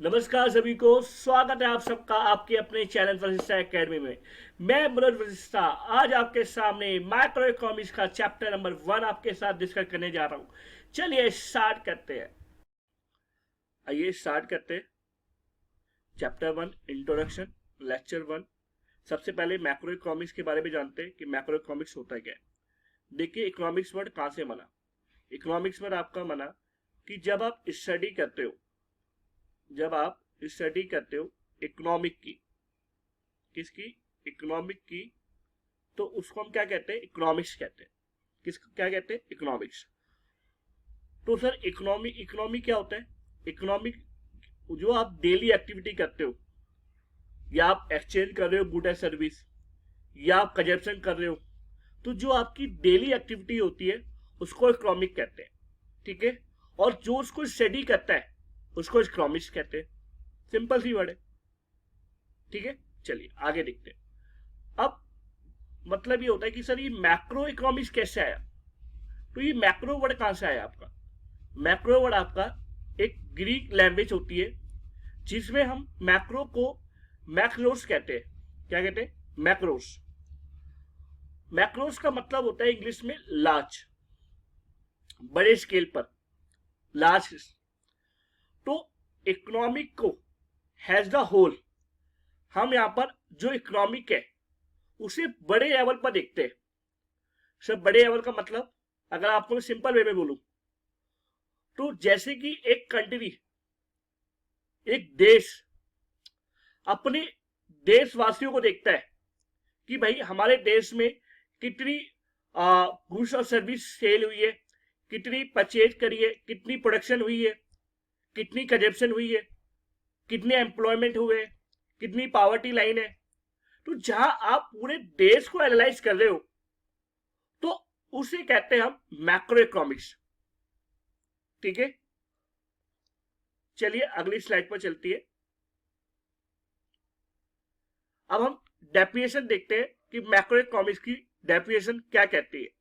नमस्कार सभी को, स्वागत है आप सबका आपके अपने चैनल वशिष्ठा एकेडमी में। मैं मनोज वशिष्ठा आज आपके सामने माइक्रो इकोनॉमिक्स का चैप्टर नंबर 1 आपके साथ डिस्कस करने जा रहा हूं। चलिए स्टार्ट करते हैं। आइए स्टार्ट करते हैं। Chapter 1 introduction, lecture 1। सबसे पहले मैक्रो इकोनॉमिक्स के बारे में जानते हैं कि मैक्रो इकोनॉमिक्स होता क्या है। देखिए, इकोनॉमिक्स वर्ड कहां से बना। इकोनॉमिक्स वर्ड आपका बना कि जब आप स्टडी करते हो, इकोनॉमिक की, किसकी, इकोनॉमिक की, तो उसको हम क्या कहते हैं, इकोनॉमिक्स कहते हैं। किसको क्या कहते हैं, इकोनॉमिक्स। तो सर इकोनॉमी क्या होता है। इकोनॉमिक जो आप डेली एक्टिविटी करते हो, या आप एक्सचेंज कर रहे हो गुड एंड सर्विस, या आप कंजप्शन कर रहे हो, तो जो आपकी डेली एक्टिविटी होती है उसको इकोनॉमिक कहते हैं। ठीक है। और जो उसको स्टडी करता है उसको इकोनॉमिक्स कहते हैं। सिंपल सी वर्ड है। ठीक है। चलिए आगे देखते हैं। अब मतलब ये होता है कि सर ये मैक्रो इकोनॉमिक्स कैसे आया। तो ये मैक्रो वर्ड कहां से आया आपका। मैक्रो वर्ड आपका एक ग्रीक लैंग्वेज होती है जिसमें हम मैक्रो को मैक्रोस कहते हैं। क्या कहते हैं, मैक्रोस। मैक्रोस का मतलब होता है इंग्लिश में लार्ज, बड़े स्केल पर, लार्ज। तो इकोनॉमिक को हैज द होल, हम यहां पर जो इकोनॉमिक है उसे बड़े लेवल पर देखते हैं। सर बड़े लेवल का मतलब अगर आपको मैं सिंपल वे में बोलूं तो जैसे कि एक कंट्री, एक देश अपने देशवासियों को देखता है कि भाई हमारे देश में कितनी गुड्स और सर्विस सेल हुई है, कितनी परचेज करी है, कितनी प्रोडक्शन हुई है, कितनी कंजप्शन हुई है, कितने एम्प्लॉयमेंट हुए, कितनी पॉवर्टी लाइन है। तो जहां आप पूरे देश को एनालाइज कर रहे हो तो उसे कहते हैं हम मैक्रो इकोनॉमिक्स। ठीक है। चलिए अगली स्लाइड पर चलती है। अब हम डेफिनेशन देखते हैं कि मैक्रो इकोनॉमिक्स की डेफिनेशन क्या कहती है।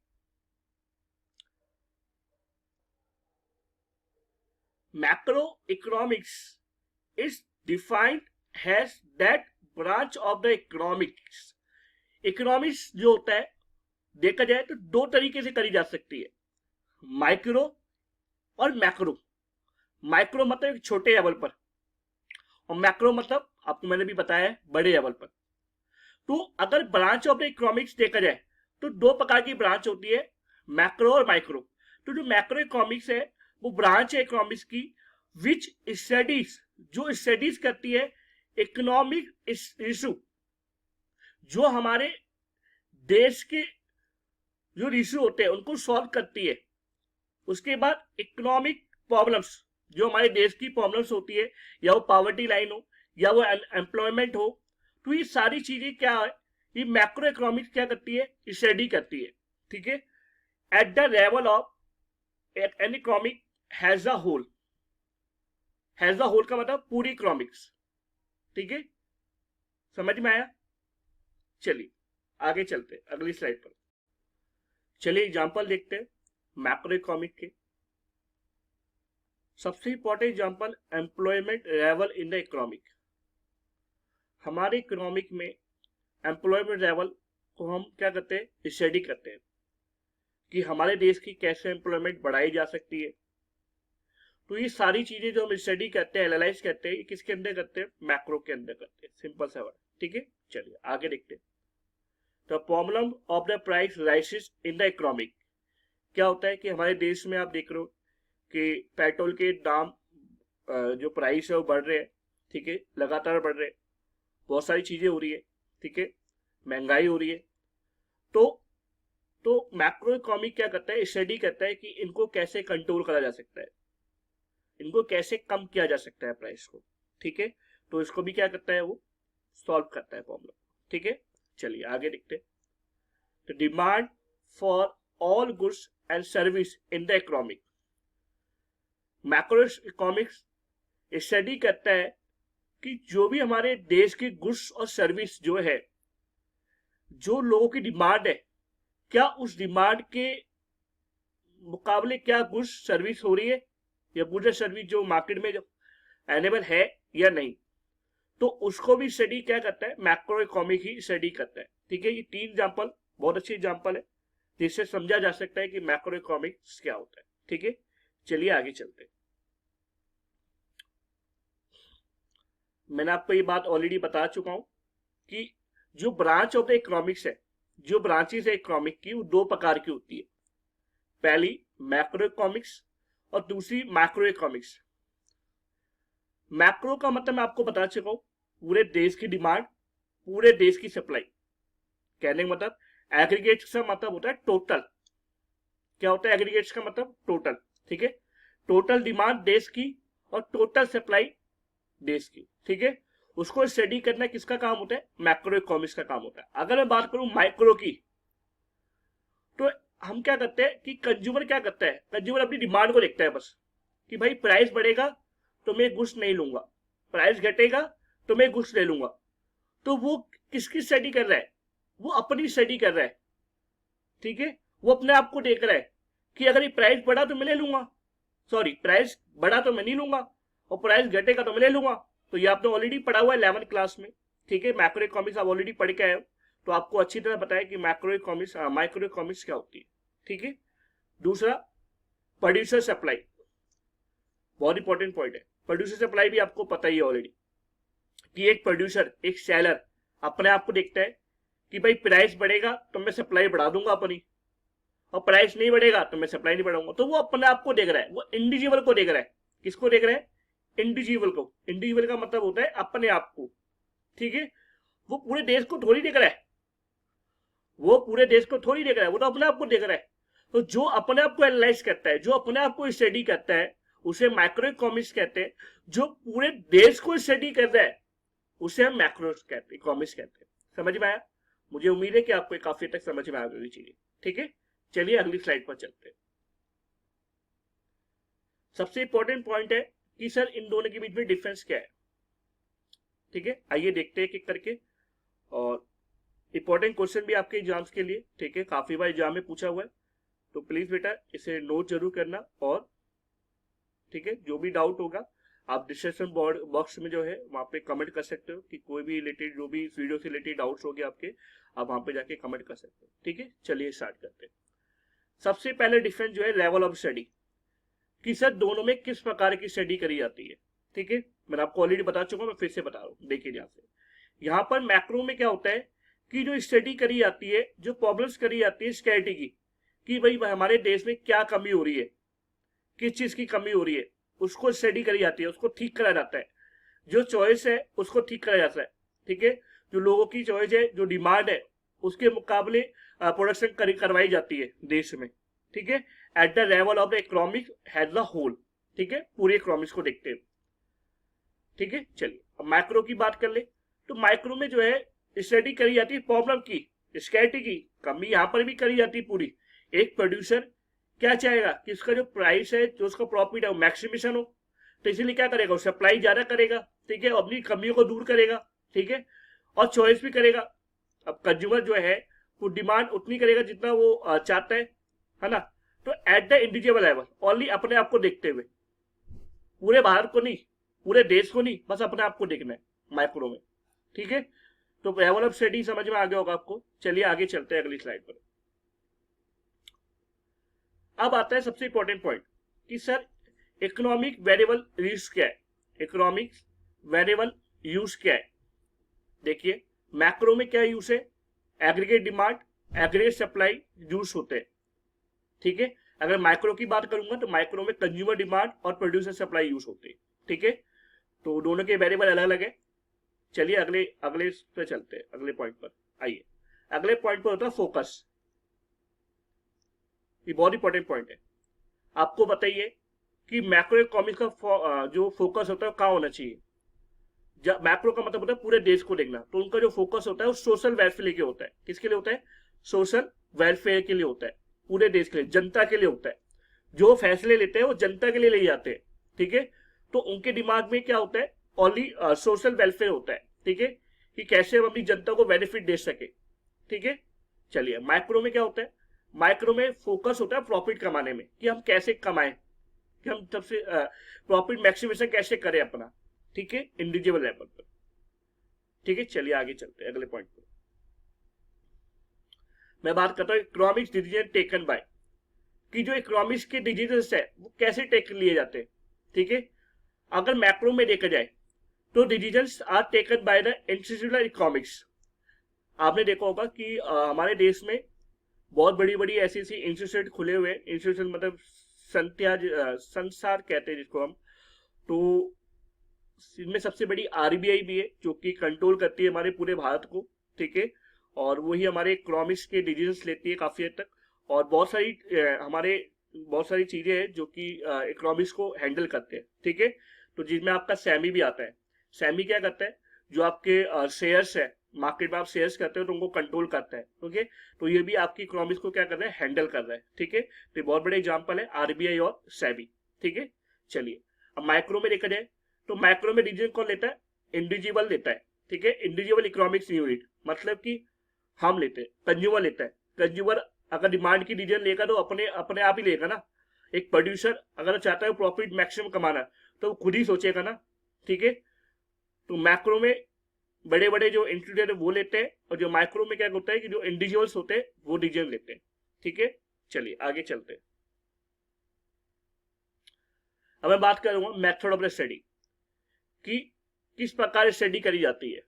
Macro economics is defined has that branch of the economics. Economics जो होता है देखा जाए तो दो तरीके से करी जा सकती है, माइक्रो और मैक्रो। माइक्रो मतलब एक छोटे लेवल पर, और मैक्रो मतलब आपको मैंने भी बताया है बड़े लेवल पर। तो अगर ब्रांच ऑफ द इकोनॉमिक्स देखा जाए तो दो प्रकार की ब्रांच होती है, मैक्रो और माइक्रो। तो जो मैक्रो इकोनॉमिक्स है वो ब्रांच है इकोनॉमिक्स की विच स्टडीज, जो स्टडीज करती है इकोनॉमिक इशू, जो हमारे देश के जो इशू होते हैं उनको सॉल्व करती है। उसके बाद इकोनॉमिक प्रॉब्लम्स, जो हमारे देश की प्रॉब्लम्स होती है, या वो पॉवर्टी लाइन हो या वो एम्प्लॉयमेंट हो, तो ये सारी चीजें क्या है, ये मैक्रो इकोनॉमिक्स क्या करती है, स्टडी करती है। ठीक है। At the level of an economic has a whole. Has a whole का मतलब पूरी इकोनॉमिक्स। ठीक है, समझ में आया। चलिए आगे चलते अगली स्लाइड पर। चलिए एग्जांपल देखते हैं मैक्रो इकोनॉमिक के। सबसे important example employment level in the economic. हमारे इकोनॉमिक में एम्प्लॉयमेंट लेवल को हम क्या करते हैं, स्टडी करते हैं कि हमारे देश की कैसे एम्प्लॉयमेंट बढ़ाई जा सकती है। तो ये सारी चीजें जो हम स्टडी करते हैं, एनालाइज करते हैं, ये किसके अंदर करते हैं, मैक्रो के अंदर करते हैं। सिंपल सा वर्ड। ठीक है। चलिए आगे देखते हैं। The problem of the price राइसेस in the economic. क्या होता है कि हमारे देश में आप देख रहे हो कि पेट्रोल के दाम, जो प्राइस है वो बढ़ रहे हैं। ठीक है, लगातार बढ़ रहे हैं, बहुत सारी चीजें हो रही है। ठीक है, महंगाई हो रही है। तो मैक्रो इकोनॉमी क्या करता है, स्टडी करता है कि इनको कैसे कंट्रोल करा जा सकता है, इनको कैसे कम किया जा सकता है प्राइस को। ठीक है, तो इसको भी क्या करता है, वो सॉल्व करता है प्रॉब्लम। ठीक है। चलिए आगे देखते हैं। The demand for all goods and service in the economic. Macro economics study करता है कि जो भी हमारे देश की गुड्स और सर्विस जो है, जो लोगों की डिमांड है, क्या उस डिमांड के मुकाबले क्या गुड्स सर्विस हो रही है, या गुड्स सर्विस जो मार्केट में जो अवेलेबल है या नहीं, तो उसको भी स्टडी क्या करता है, मैक्रो इकोनॉमिक ही स्टडी करता है। ठीक है, ये 3 एग्जाम्पल बहुत अच्छी एग्जाम्पल है जिससे समझा जा सकता है कि मैक्रो इकोनॉमिक्स क्या होता है। ठीक है, चलिए आगे चलते हैं। मैंने आपको ये बात ऑलरेडी बता चुका हूं कि जो ब्रांच ऑफ द इकोनॉमिक्स है, जो ब्रांचेस है इकोनॉमिक की, वो 2 प्रकार की होती है। पहली मैक्रो इकोनॉमिक्स और दूसरी मैक्रो इकोनॉमिक्स। मैक्रो का मतलब मैं आपको बता चुका हूं, पूरे देश की डिमांड, पूरे देश की सप्लाई। कहने का मतलब एग्रीगेट्स का मतलब होता है टोटल। क्या होता है एग्रीगेट्स का मतलब? टोटल। ठीक है, टोटल डिमांड देश की और टोटल सप्लाई देश की। ठीक है, उसको स्टडी करना किसका काम होता है? मैक्रो इकोनॉमिक्स का काम होता है। अगर मैं बात करूं माइक्रो की, तो हम क्या करते हैं कि कंज्यूमर क्या करता है, कंज्यूमर अपनी डिमांड को देखता है बस, कि भाई प्राइस बढ़ेगा तो मैं गुड्स नहीं लूंगा, प्राइस घटेगा तो मैं गुड्स ले लूंगा। तो वो किसकी स्टडी कर रहा है? वो अपनी स्टडी कर रहा है। ठीक है, वो अपने आप को देख रहा है कि अगर ये प्राइस बढ़ा तो मैं ले लूंगा, सॉरी प्राइस बढ़ा तो मैं नहीं लूंगा, और प्राइस घटेगा तो मैं ले लूंगा। तो ये आपने ऑलरेडी पढ़ा हुआ है 11th क्लास में। ठीक है, मैक्रो इकोनॉमिक्स आप ऑलरेडी पढ़ के आए हो, तो आपको अच्छी तरह पता है कि मैक्रो इकोनॉमिक्स माइक्रो इकोनॉमिक्स क्या होती है। ठीक है, दूसरा प्रोड्यूसर सप्लाई, बहुत इंपॉर्टेंट पॉइंट है। प्रोड्यूसर सप्लाई भी आपको पता ही है ऑलरेडी, कि एक प्रोड्यूसर, एक सेलर अपने आप को देखता है कि भाई प्राइस बढ़ेगा तो मैं सप्लाई बढ़ा दूंगा अपनी, और प्राइस नहीं बढ़ेगा तो मैं सप्लाई नहीं बढ़ाऊंगा। तो वो अपने आप को देख रहा है, वो इंडिविजुअल को देख रहा है। किसको देख रहा है? इंडिविजुअल को। इंडिविजुअल का मतलब होता है अपने आप को। ठीक है, वो पूरे देश को थोड़ी देख रहा है, वो पूरे देश को थोड़ी देख रहा है, वो तो अपने आप को देख रहा है। तो जो अपने आप को एनालाइज करता है, जो अपने आप को स्टडी करता है, उसे माइक्रो इकोनॉमिक्स कहते हैं। जो पूरे देश को स्टडी कर रहा है उसे हम मैक्रो इकोनॉमिक्स कहते हैं। समझ में आया? मुझे उम्मीद है कि आपको काफी तक समझ में आ गई चीजें। ठीक है, चलिए अगली स्लाइड पर चलते हैं। सबसे इंपॉर्टेंट पॉइंट है कि सर इन दोनों के बीच में डिफरेंस क्या है। ठीक है, आइए देखते हैं एक करके, और इंपॉर्टेंट क्वेश्चन भी आपके एग्जाम्स के लिए। ठीक है, काफी बार एग्जाम में पूछा हुआ है, तो प्लीज बेटा इसे नोट जरूर करना। और ठीक है, जो भी डाउट होगा आप डिस्कशन बोर्ड बॉक्स में जो है वहां पे कमेंट कर सकते हो, कि कोई भी रिलेटेड, जो भी वीडियो से रिलेटेड डाउट्स होंगे आपके, आप वहां पे जाके कमेंट कर सकते हो। ठीक है, चलिए स्टार्ट करते हैं। सबसे पहले डिफरेंस जो है लेवल ऑफ स्टडी, कि सर दोनों में किस प्रकार की स्टडी करी जाती है। ठीक है, मैंने आपको ऑलरेडी बता चुका हूं, मैं फिर से बता रहा हूं। देखिए यहाँ से, यहाँ पर मैक्रो में क्या होता है कि जो स्टडी करी जाती है, जो प्रॉब्लम्स करी जाती है स्कैरिटी की, कि भाई हमारे देश में क्या कमी हो रही है, किस चीज की कमी हो रही है, उसको स्टडी करी जाती है, उसको ठीक करा जाता है। जो चॉइस है उसको ठीक करा जाता है। ठीक है, जो लोगों की चॉइस है, जो डिमांड है, उसके मुकाबले प्रोडक्शन करवाई जाती है देश में। ठीक है, at the level of the economic as a whole. ठीक है, पूरे इकोनॉमिक्स को देखते हैं। ठीक है, चलिए अब माइक्रो की बात कर ले, तो माइक्रो में जो है स्टडी करी जाती है प्रॉब्लम की, स्कैरिटी की, कमी यहाँ पर भी करी जाती है पूरी। एक प्रोड्यूसर क्या चाहेगा कि उसका जो प्राइस है, जो उसका प्रॉफिट है, वो मैक्सिमिशन हो, तो इसीलिए क्या करेगा, वो सप्लाई ज्यादा करेगा। ठीक है, अपनी कमियों को दूर करेगा। ठीक है, और चॉइस भी करेगा। अब कंज्यूमर जो है वो डिमांड उतनी करेगा जितना वो चाहता है ना। तो at the individual level, only अपने आप को देखते हुए, पूरे भारत को नहीं, पूरे देश को नहीं, बस अपने आप को देखना है माइक्रो में। ठीक है, तो लेवल ऑफ स्टडी समझ में आ गया होगा आपको। चलिए आगे चलते हैं अगली स्लाइड पर। अब आता है सबसे इंपॉर्टेंट पॉइंट, कि सर इकोनॉमिक वेरिएबल यूज क्या है, इकोनॉमिक वेरिएबल यूज क्या है। देखिए मैक्रो में क्या यूज है, aggregate demand, aggregate supply use होते हैं। ठीक है, अगर माइक्रो की बात करूंगा तो माइक्रो में कंज्यूमर डिमांड और प्रोड्यूसर सप्लाई यूज होते हैं। ठीक है, तो दोनों के वेरिएबल अलग अलग है। चलिए अगले अगले पे चलते हैं, अगले पॉइंट पर आइए। अगले पॉइंट पर होता है फोकस। ये बहुत इंपॉर्टेंट पॉइंट है। आपको बताइए कि मैक्रो इकोनॉमिक्स का जो फोकस होता है कहाँ होना चाहिए। मैक्रो का मतलब होता है पूरे देश को देखना, तो उनका जो फोकस होता है वो सोशल वेलफेयर के होता है। किसके लिए होता है? सोशल वेलफेयर के लिए होता है, पूरे देश के लिए, जनता के लिए होता है। जो फैसले लेते हैं वो जनता के लिए ले जाते हैं। ठीक है, तो उनके दिमाग में क्या होता है, ओनली सोशल वेलफेयर होता है। ठीक है, कि कैसे हम अपनी जनता को बेनिफिट दे सके। ठीक है, चलिए माइक्रो में क्या होता है, माइक्रो में फोकस होता है प्रॉफिट कमाने में, कि हम कैसे कमाएं, कि हम सबसे प्रॉफिट मैक्सिमेशन कैसे करें अपना। ठीक है, इंडिविजुअल लेवल पर। ठीक है, चलिए आगे चलते हैं अगले पॉइंट पर। मैं बात करता हूँ इकोनॉमिक्स डिसीजन टेकन बाय, कि जो इकोनॉमिक्स के डिसीजंस है वो कैसे टेक लिए जाते हैं। ठीक है, अगर मैक्रो में देखा जाए तो decisions are taken by the institutional economics. आपने देखा होगा कि हमारे देश में बहुत बड़ी बड़ी ऐसी ऐसी इंस्टीट्यूट खुले हुए, इंस्टीट्यूशन मतलब संसार कहते हैं जिसको हम, तो इनमें सबसे बड़ी आरबीआई भी है जो कि कंट्रोल करती है हमारे पूरे भारत को। ठीक है, और वही हमारे इकोनॉमिक्स के डिसीजंस लेती है काफी हद तक, और बहुत सारी हमारे बहुत सारी चीजें हैं जो कि इकोनॉमिक्स को हैंडल करते हैं। ठीक है, तो जिसमें आपका सैमी भी आता है। सैमी क्या करता है, जो आपके शेयर्स है, मार्केट में आप शेयर्स करते हो तो उनको कंट्रोल करता है। ओके, तो ये भी आपकी इकोनॉमिक्स को क्या कर रहा है, हैंडल कर रहा है। ठीक है, तो बहुत बड़े एग्जाम्पल है आरबीआई और सेबी। ठीक है, चलिए अब माइक्रो में देखा जाए तो माइक्रो में डिसीजन कौन लेता है, इंडिविजुअल लेता है। ठीक है, इंडिविजुअल इकोनॉमिक्स यूनिट, मतलब कि हम लेते हैं, कंज्यूमर लेता है। कंज्यूमर अगर डिमांड की डिसीजन लेगा तो अपने अपने आप ही लेगा ना। एक प्रोड्यूसर अगर चाहता है प्रॉफिट मैक्सिमम कमाना तो वो खुद ही सोचेगा ना। ठीक है, तो मैक्रो में बड़े बड़े जो इंस्टीट्यूट है वो लेते हैं, और जो माइक्रो में क्या होता है कि जो इंडिविजुअल्स होते हैं वो डिसीजन लेते हैं। ठीक है, चलिए आगे चलते हैं। अब मैं बात करूंगा मेथड ऑफ द स्टडी कि किस प्रकार स्टडी करी जाती है।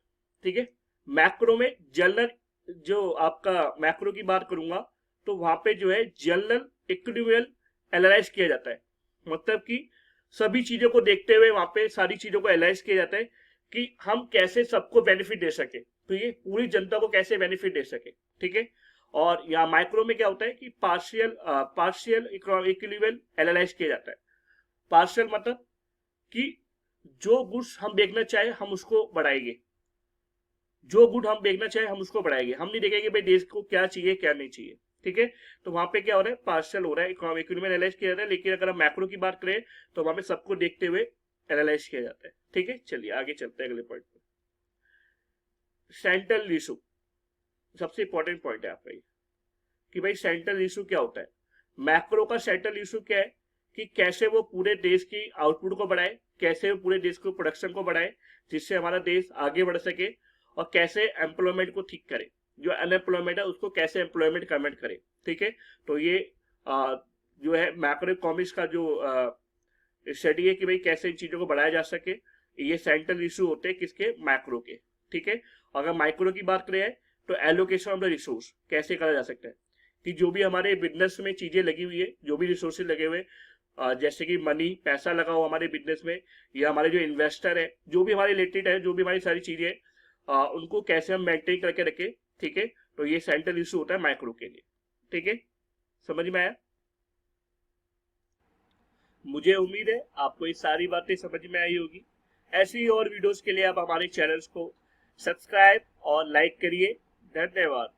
ठीक है, मैक्रो में जनरल, जो आपका मैक्रो की बात करूंगा तो वहां पे जो है जनरल इक्विलिब्रियम एनालाइज किया जाता है। मतलब कि सभी चीजों को देखते हुए वहां पे सारी चीजों को एनालाइज किया जाता है कि हम कैसे सबको बेनिफिट दे सके, तो ये पूरी जनता को कैसे बेनिफिट दे सके। ठीक है, और यहाँ माइक्रो में क्या होता है कि पार्शियल इक्विलिब्रियम एनालाइज किया जाता है। पार्शियल मतलब कि जो गुड्स हम देखना चाहे हम उसको बढ़ाएंगे, जो गुड हम देखना चाहे हम उसको बढ़ाएंगे, हम नहीं देखेंगे भाई देश को क्या चाहिए क्या नहीं चाहिए। ठीक है, तो वहां पे क्या हो रहा है, पार्शियल हो रहा है, इकोनॉमिक एनालाइज किया जाता है। लेकिन अगर हम मैक्रो की बात करें तो वहां पे सबको देखते हुए एनालाइज किया जाता है। ठीक है, चलिए आगे चलते हैं अगले पॉइंट पर। सेंट्रल इशू सबसे इंपॉर्टेंट पॉइंट है आपका ये, कि भाई सेंट्रल इशू क्या होता है। मैक्रो का सेंट्रल इशू क्या है कि कैसे वो पूरे देश की आउटपुट को बढ़ाए, कैसे वो पूरे देश को प्रोडक्शन को बढ़ाए जिससे हमारा देश आगे बढ़ सके, और कैसे एम्प्लॉयमेंट को ठीक करे, जो अनएम्प्लॉयमेंट है उसको कैसे एम्प्लॉयमेंट कन्वर्ट करे। ठीक है, तो ये जो है मैक्रो इकोनॉमिक्स का जो स्टडी है कि भाई कैसे इन चीजों को बढ़ाया जा सके, ये सेंट्रल इशू होते हैं किसके, मैक्रो के। ठीक है, अगर माइक्रो की बात करें तो एलोकेशन ऑफ द रिसोर्स कैसे करा जा सकता है, कि जो भी हमारे बिजनेस में चीजें लगी हुई है, जो भी रिसोर्सेज लगे हुए, जैसे कि मनी, पैसा लगा हुआ हमारे बिजनेस में, या हमारे जो इन्वेस्टर है, जो भी हमारे रिलेटेड है, जो भी हमारी सारी चीजें उनको कैसे हम मेंटेन करके रखें। ठीक है, तो ये सेंट्रल इशू होता है माइक्रो के लिए। ठीक है, समझ में आया? मुझे उम्मीद है आपको ये सारी बातें समझ में आई होगी। ऐसी ही और वीडियोस के लिए आप हमारे चैनल्स को सब्सक्राइब और लाइक करिए। धन्यवाद।